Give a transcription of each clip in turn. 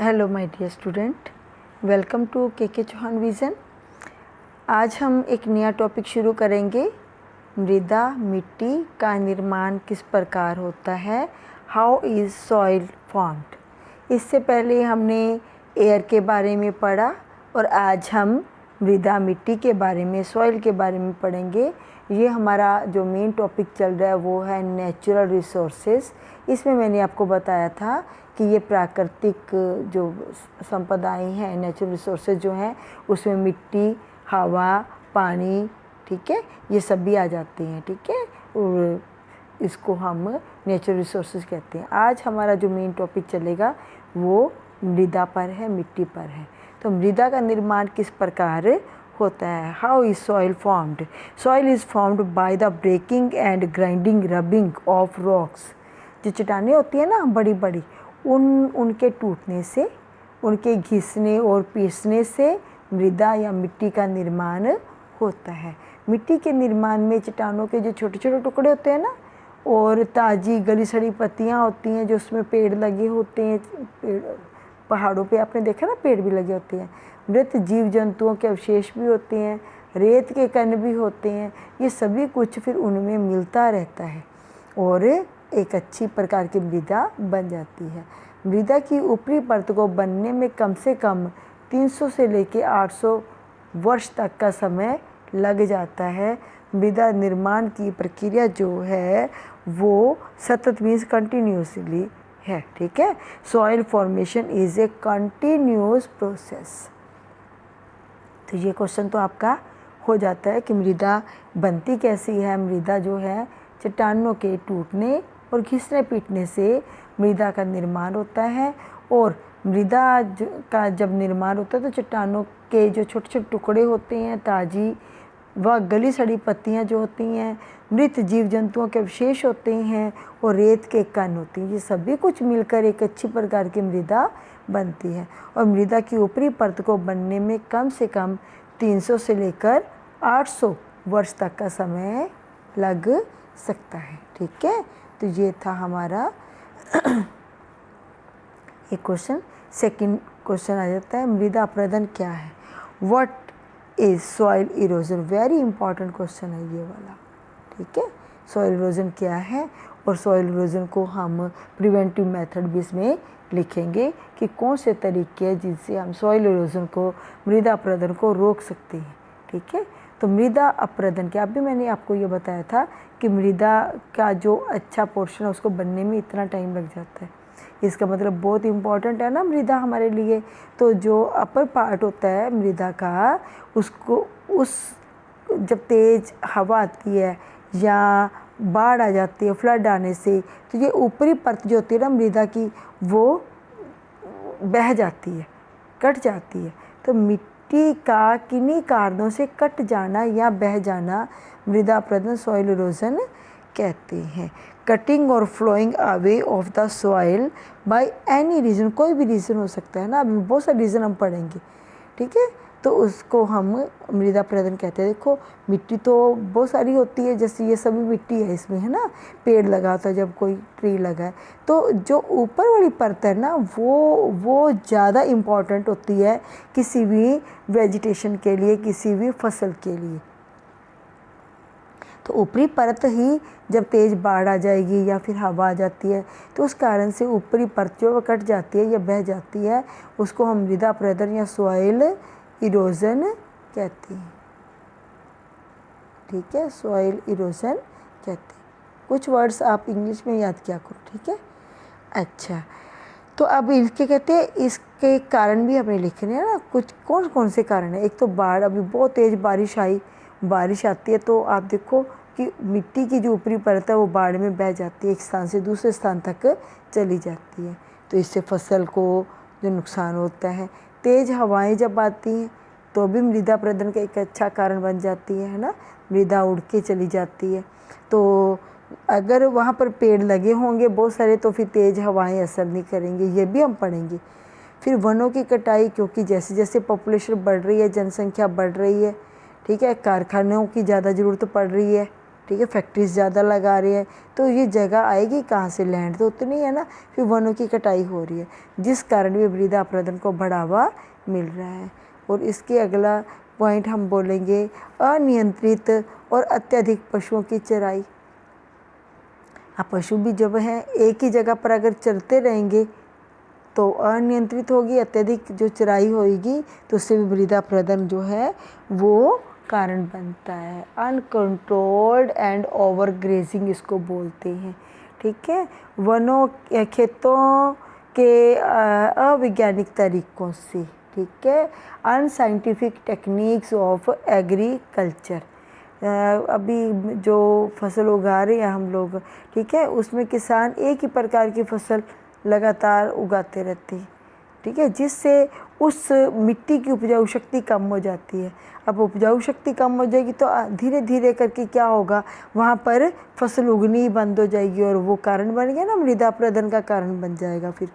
Hello my dear student, welcome to K Chauhan vision. आज हम एक नया टॉपिक शुरू करेंगे। मृदा मिट्टी का निर्माण किस प्रकार होता है, हाउ इज़ सॉइल फॉर्म्ड। इससे पहले हमने एयर के बारे में पढ़ा और आज हम मृदा मिट्टी के बारे में, सॉइल के बारे में पढ़ेंगे। ये हमारा जो मेन टॉपिक चल रहा है वो है नेचुरल रिसोर्सेज। इसमें मैंने आपको बताया था कि ये प्राकृतिक जो संपदाएं हैं, नेचुरल रिसोर्सेज जो हैं, उसमें मिट्टी, हवा, पानी, ठीक है, ये सब भी आ जाते हैं, ठीक है, और इसको हम नेचुरल रिसोर्सेज कहते हैं। आज हमारा जो मेन टॉपिक चलेगा वो मृदा पर है, मिट्टी पर है। तो मृदा का निर्माण किस प्रकार होता है, how is soil formed. Soil is formed by the breaking and grinding rubbing of rocks. जो चट्टानें होती है ना बड़ी बड़ी, उनके टूटने से, उनके घिसने और पीसने से मृदा या मिट्टी का निर्माण होता है। मिट्टी के निर्माण में चट्टानों के जो छोटे छोटे टुकड़े होते हैं ना, और ताज़ी गली सड़ी पत्तियां होती हैं, जो उसमें पेड़ लगे होते हैं, पहाड़ों पे आपने देखा ना पेड़ भी लगे होते हैं। मृत जीव जंतुओं के अवशेष भी होते हैं, रेत के कण भी होते हैं। ये सभी कुछ फिर उनमें मिलता रहता है और एक अच्छी प्रकार की मृदा बन जाती है। मृदा की ऊपरी परत को बनने में कम से कम 300 से लेकर 800 वर्ष तक का समय लग जाता है। मृदा निर्माण की प्रक्रिया जो है वो सतत मीन्स कंटिन्यूसली है, ठीक है। Soil formation is a continuous process. तो ये क्वेश्चन तो आपका हो जाता है कि मृदा बनती कैसी है। मृदा जो है चट्टानों के टूटने और घिसने पीटने से मृदा का निर्माण होता है। और मृदा का जब निर्माण होता है तो चट्टानों के जो छोटे छोटे टुकड़े होते हैं, ताज़ी व गली सड़ी पत्तियां जो होती हैं, मृत जीव जंतुओं के अवशेष होते हैं और रेत के कण होते हैं, ये सभी कुछ मिलकर एक अच्छी प्रकार की मृदा बनती है। और मृदा की ऊपरी परत को बनने में कम से कम 300 से लेकर 800 वर्ष तक का समय लग सकता है, ठीक है। तो ये था हमारा एक क्वेश्चन। सेकंड क्वेश्चन आ जाता है, मृदा अपरदन क्या है, what is soil erosion. Very important question है ये वाला, ठीक है। सॉइल इरोजन क्या है, और सॉइल इरोजन को हम प्रिवेंटिव मेथड भी इसमें लिखेंगे कि कौन से तरीके हैं जिनसे हम सॉइल इरोजन को, मृदा अपरदन को रोक सकते हैं, ठीक है। तो मृदा अपरदन क्या, अभी मैंने आपको ये बताया था कि मृदा का जो अच्छा पोर्शन है उसको बनने में इतना टाइम लग जाता है। इसका मतलब बहुत इम्पॉर्टेंट है ना मृदा हमारे लिए। तो जो अपर पार्ट होता है मृदा का, उसको जब तेज़ हवा आती है या बाढ़ आ जाती है, फ्लड आने से, तो ये ऊपरी परत जो होती है ना मृदा की, वो बह जाती है, कट जाती है। तो मिट्टी का किन्हीं कारणों से कट जाना या बह जाना मृदा अपरदन, सॉइल इरोजन कहते हैं। कटिंग और flowing away of the soil by any reason, कोई भी रीज़न हो सकता है ना, अभी बहुत सारे रीज़न हम पढ़ेंगे, ठीक है। तो उसको हम मृदा अपरदन कहते हैं। देखो मिट्टी तो बहुत सारी होती है, जैसे ये सभी मिट्टी है इसमें, है ना, पेड़ लगा होता है, जब कोई ट्री लगा है तो जो ऊपर वाली परत है ना वो ज़्यादा इम्पॉर्टेंट होती है किसी भी वेजिटेशन के लिए, किसी भी फसल के लिए। तो ऊपरी परत ही जब तेज़ बाढ़ आ जाएगी या फिर हवा आ जाती है तो उस कारण से ऊपरी परत जो वो कट जाती है या बह जाती है, उसको हम मृदा अपरदन या सॉइल इरोजन कहते हैं, ठीक है। सॉइल इरोजन कहते हैं। कुछ वर्ड्स आप इंग्लिश में याद किया करो, ठीक है। अच्छा, तो अब इसके कहते हैं, इसके कारण भी हमें लिखने हैं ना, कुछ कौन कौन से कारण है। एक तो बाढ़, अभी बहुत तेज़ बारिश आती है तो आप देखो कि मिट्टी की जो ऊपरी परत है वो बाढ़ में बह जाती है, एक स्थान से दूसरे स्थान तक चली जाती है। तो इससे फसल को जो नुकसान होता है। तेज़ हवाएं जब आती हैं तो भी मृदा अपरदन का एक अच्छा कारण बन जाती है ना, मृदा उड़ के चली जाती है। तो अगर वहाँ पर पेड़ लगे होंगे बहुत सारे तो फिर तेज़ हवाएं असर नहीं करेंगे, ये भी हम पढ़ेंगे। फिर वनों की कटाई, क्योंकि जैसे जैसे पॉपुलेशन बढ़ रही है, जनसंख्या बढ़ रही है, ठीक है, कारखानों की ज़्यादा ज़रूरत पड़ रही है, ठीक है, फैक्ट्रीज ज़्यादा लगा रहे हैं, तो ये जगह आएगी कहाँ से, लैंड तो उतनी है ना, फिर वनों की कटाई हो रही है, जिस कारण भी मृदा अपरदन को बढ़ावा मिल रहा है। और इसके अगला पॉइंट हम बोलेंगे अनियंत्रित और अत्यधिक पशुओं की चराई। अब पशु भी जब हैं एक ही जगह पर अगर चरते रहेंगे तो अनियंत्रित होगी, अत्यधिक जो चराई होगी तो उससे भी मृदा अपरदन जो है वो कारण बनता है। अनकंट्रोल्ड एंड ओवर ग्रेजिंग इसको बोलते हैं, ठीक है। वनों खेतों के अवैज्ञानिक तरीकों से, ठीक है, अनसाइंटिफिक टेक्निक्स ऑफ एग्रीकल्चर। अभी जो फसल उगा रहे हैं हम लोग, ठीक है, उसमें किसान एक ही प्रकार की फसल लगातार उगाते रहते हैं, ठीक है, जिससे उस मिट्टी की उपजाऊ शक्ति कम हो जाती है। अब उपजाऊ शक्ति कम हो जाएगी तो धीरे धीरे करके क्या होगा, वहाँ पर फसल उगनी बंद हो जाएगी और वो कारण बन गया ना, मृदा अपरदन का कारण बन जाएगा। फिर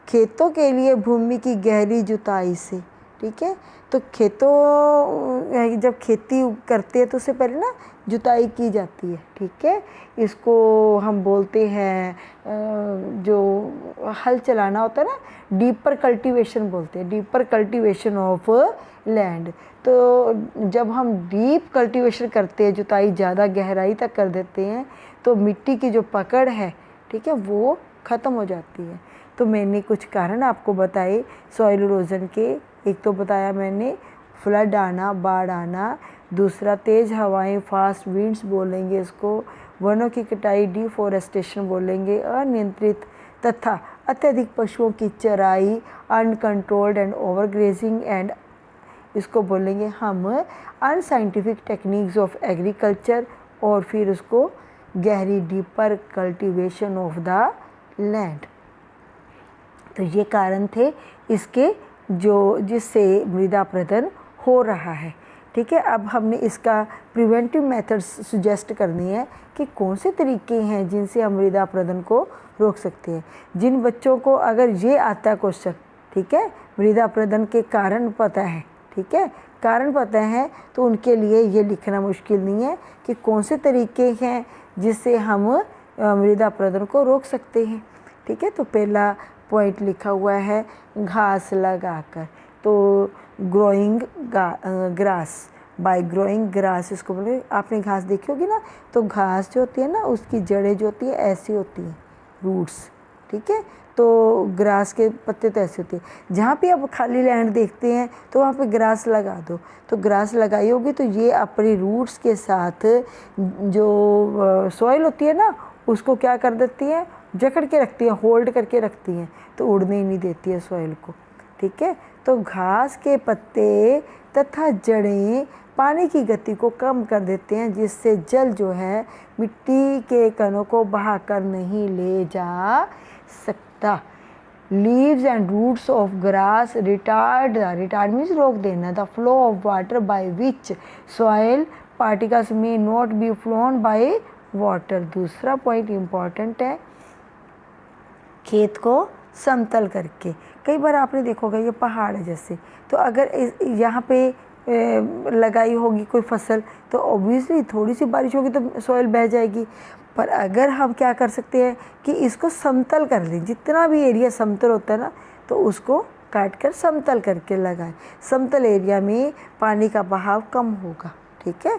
खेतों के लिए भूमि की गहरी जुताई से, ठीक है, तो खेतों जब खेती करते हैं तो उससे पहले ना जुताई की जाती है, ठीक है। इसको हम बोलते हैं जो हल चलाना होता है ना, डीपर कल्टीवेशन बोलते हैं, डीपर कल्टीवेशन ऑफ लैंड। तो जब हम डीप कल्टीवेशन करते हैं, जुताई ज़्यादा गहराई तक कर देते हैं, तो मिट्टी की जो पकड़ है, ठीक है, वो ख़त्म हो जाती है। तो मैंने कुछ कारण आपको बताए सॉइल इरोजन के। एक तो बताया मैंने फ्लड आना, बाढ़ आना, दूसरा तेज़ हवाएं, फास्ट विंड्स बोलेंगे इसको, वनों की कटाई, डिफॉरेस्टेशन बोलेंगे, अनियंत्रित तथा अत्यधिक पशुओं की चराई, अनकंट्रोल्ड एंड ओवरग्रेजिंग, एंड इसको बोलेंगे हम अनसाइंटिफिक टेक्निक्स ऑफ एग्रीकल्चर, और फिर उसको गहरी deeper cultivation of the land. तो ये कारण थे इसके जो जिससे मृदा अपरदन हो रहा है, ठीक है। अब हमने इसका प्रिवेंटिव मेथड्स सुजेस्ट करनी है कि कौन से तरीके हैं जिनसे हम मृदा अपरदन को रोक सकते हैं। जिन बच्चों को अगर ये आता है क्वेश्चन, ठीक है, मृदा अपरदन के कारण पता है, ठीक है, कारण पता है, तो उनके लिए ये लिखना मुश्किल नहीं है कि कौन से तरीके हैं जिससे हम मृदा अपरदन को रोक सकते हैं, ठीक है। तो पहला पॉइंट लिखा हुआ है घास लगाकर, तो growing grass, bye growing grass इसको बोले। आपने घास देखी होगी ना, तो घास जो होती है ना उसकी जड़ें जो होती है ऐसी होती हैं, रूट्स, ठीक है, तो ग्रास के पत्ते तो ऐसे होते हैं। जहाँ पे आप खाली लैंड देखते हैं तो वहाँ पे ग्रास लगा दो, तो ग्रास लगाई होगी तो ये अपनी रूट्स के साथ जो सॉइल होती है ना उसको क्या कर देती है, जकड़ के रखती है, होल्ड करके रखती हैं, तो उड़ने ही नहीं देती है सॉइल को, ठीक है। तो घास के पत्ते तथा जड़ें पानी की गति को कम कर देते हैं, जिससे जल जो है मिट्टी के कणों को बहाकर नहीं ले जा सकता। Leaves and roots of grass retard means रोक देना, the flow of water by which soil particles may not be flown by water. दूसरा पॉइंट इम्पॉर्टेंट है, खेत को समतल करके। कई बार आपने देखोगा ये पहाड़ है जैसे, तो अगर यहाँ पे लगाई होगी कोई फसल तो ऑब्वियसली थोड़ी सी बारिश होगी तो सॉइल बह जाएगी। पर अगर हम क्या कर सकते हैं कि इसको समतल कर लें, जितना भी एरिया समतल होता है ना तो उसको काट कर समतल करके लगाएं। समतल एरिया में पानी का बहाव कम होगा, ठीक है।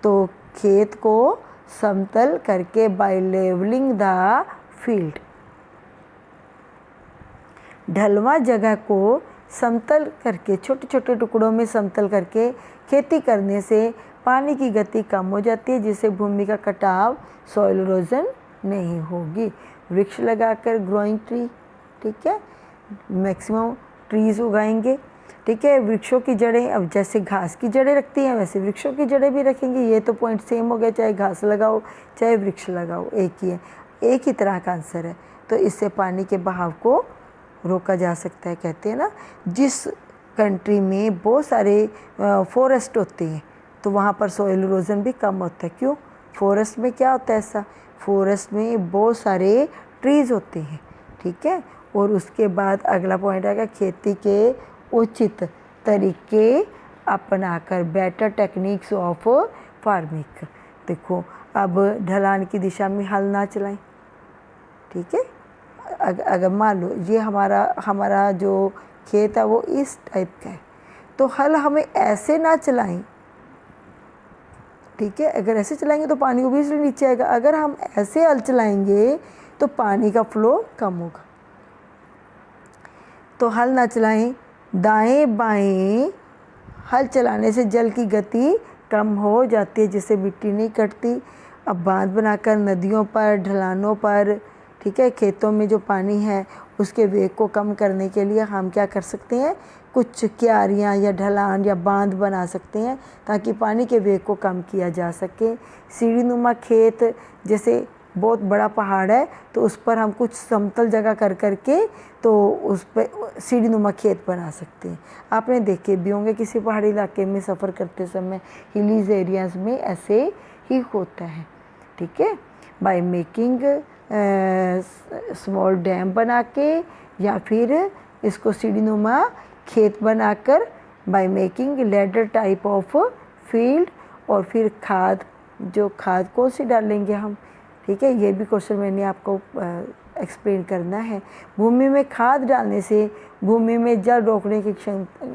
तो खेत को समतल करके बाय लेवलिंग द फील्ड, ढलवा जगह को समतल करके, छोटे छोटे टुकड़ों में समतल करके खेती करने से पानी की गति कम हो जाती है, जिससे भूमि का कटाव, सॉइल इरोजन नहीं होगी। वृक्ष लगाकर ग्रोइंग ट्री, ठीक है, मैक्सिमम ट्रीज उगाएंगे, ठीक है। वृक्षों की जड़ें, अब जैसे घास की जड़ें रखती हैं वैसे वृक्षों की जड़ें भी रखेंगे। ये तो पॉइंट सेम हो गया, चाहे घास लगाओ चाहे वृक्ष लगाओ, एक ही है, एक ही तरह का आंसर है। तो इससे पानी के बहाव को रोका जा सकता है। कहते हैं ना, जिस कंट्री में बहुत सारे फॉरेस्ट होते हैं तो वहाँ पर सॉइल इरोजन भी कम होता है। क्यों? फॉरेस्ट में क्या होता है ऐसा, फॉरेस्ट में बहुत सारे ट्रीज़ होते हैं, ठीक है। और उसके बाद अगला पॉइंट आएगा खेती के उचित तरीके अपनाकर, बेटर टेक्निक्स ऑफ फार्मिंग। देखो अब ढलान की दिशा में हल ना चलाएं, ठीक है। अगर मान लो ये हमारा जो खेत है वो इस टाइप का है, तो हल हमें ऐसे ना चलाएं, ठीक है। अगर ऐसे चलाएंगे तो पानी ओब्वियसली नीचे आएगा, अगर हम ऐसे हल चलाएंगे तो पानी का फ्लो कम होगा। तो हल ना चलाएं, दाएं बाएं हल चलाने से जल की गति कम हो जाती है, जिससे मिट्टी नहीं कटती। अब बांध बनाकर नदियों पर, ढलानों पर, ठीक है, खेतों में जो पानी है उसके वेग को कम करने के लिए हम क्या कर सकते हैं, कुछ क्यारियाँ या ढलान या बांध बना सकते हैं ताकि पानी के वेग को कम किया जा सके। सीढ़ी नुमा खेत, जैसे बहुत बड़ा पहाड़ है तो उस पर हम कुछ समतल जगह कर करके तो उस पर सीढ़ी नुमा खेत बना सकते हैं। आपने देखे भी होंगे किसी पहाड़ी इलाके में सफ़र करते समय, हिलीज एरियाज़ में ऐसे ही होता है, ठीक है। बाय मेकिंग स्मॉल डैम बना के या फिर इसको सीढ़ी नुमा खेत बनाकर, by making ladder type of field. और फिर खाद कौन सी डालेंगे हम, ठीक है, ये भी क्वेश्चन मैंने आपको एक्सप्लेन करना है। भूमि में खाद डालने से भूमि में जल रोकने की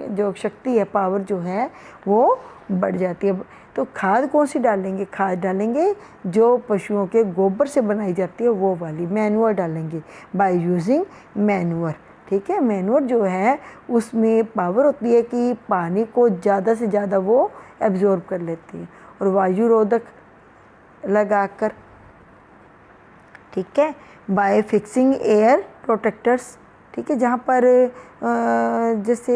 जो शक्ति है, पावर जो है वो बढ़ जाती है। तो खाद कौन सी डालेंगे, खाद डालेंगे जो पशुओं के गोबर से बनाई जाती है वो वाली, मैन्योर डालेंगे, बाय यूजिंग मैन्योर, ठीक है। मैन्योर जो है उसमें पावर होती है कि पानी को ज़्यादा से ज़्यादा वो एब्जॉर्ब कर लेती है। और वायु रोधक लगाकर, ठीक है, बाय फिक्सिंग एयर प्रोटेक्टर्स, ठीक है। जहाँ पर जैसे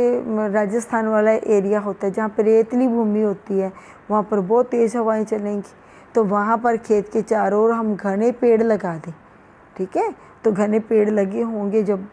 राजस्थान वाला एरिया होता है जहाँ पर रेतली भूमि होती है, वहाँ पर बहुत तेज़ हवाएं चलेंगी, तो वहाँ पर खेत के चारों ओर हम घने पेड़ लगा दें, ठीक है। तो घने पेड़ लगे होंगे, जब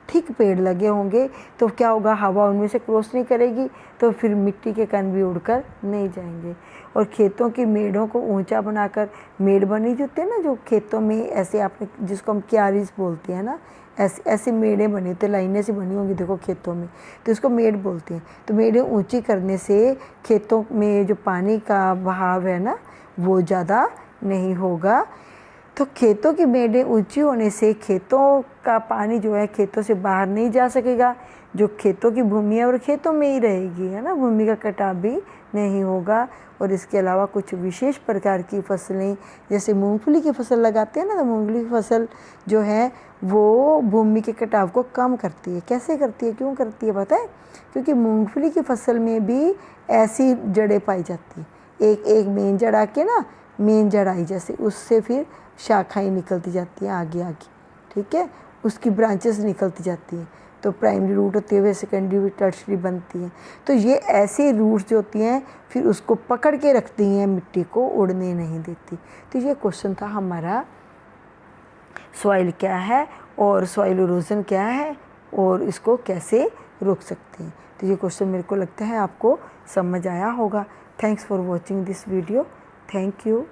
ठीक पेड़ लगे होंगे तो क्या होगा, हवा उनमें से क्रॉस नहीं करेगी, तो फिर मिट्टी के कण भी उड़कर नहीं जाएंगे। और खेतों की मेड़ों को ऊंचा बनाकर, मेड़ बनी होती है ना जो खेतों में, ऐसे आपने जिसको हम क्यारीज बोलते हैं ना, ऐसे मेड़ें बनी होती, लाइनें से बनी होंगी देखो खेतों में, तो इसको मेड़ बोलते हैं। तो मेड़ें ऊंची करने से खेतों में जो पानी का बहाव है ना वो ज़्यादा नहीं होगा। तो खेतों की मेड़ें ऊंची होने से खेतों का पानी जो है खेतों से बाहर नहीं जा सकेगा, जो खेतों की भूमि है और खेतों में ही रहेगी, है ना, भूमि का कटाव भी नहीं होगा। और इसके अलावा कुछ विशेष प्रकार की फसलें, जैसे मूंगफली की फसल लगाते हैं ना, तो मूंगफली की फसल जो है वो भूमि के कटाव को कम करती है। कैसे करती है, क्यों करती है पता है, क्योंकि मूंगफली की फसल में भी ऐसी जड़ें पाई जाती हैं, एक मेन जड़ आके ना, मेन जड़ आई जैसे, उससे फिर शाखाएं निकलती जाती हैं आगे आगे, ठीक है, उसकी ब्रांचेस निकलती जाती हैं। तो प्राइमरी रूट होती है, वे सेकेंडरी रूट, टर्शरी बनती हैं। तो ये ऐसे रूट्स जो होती हैं फिर उसको पकड़ के रखती हैं, मिट्टी को उड़ने नहीं देती। तो ये क्वेश्चन था हमारा, सॉइल क्या है और सॉइल इरोजन क्या है और इसको कैसे रोक सकते हैं। तो ये क्वेश्चन मेरे को लगता है आपको समझ आया होगा। Thanks for watching this video. Thank you.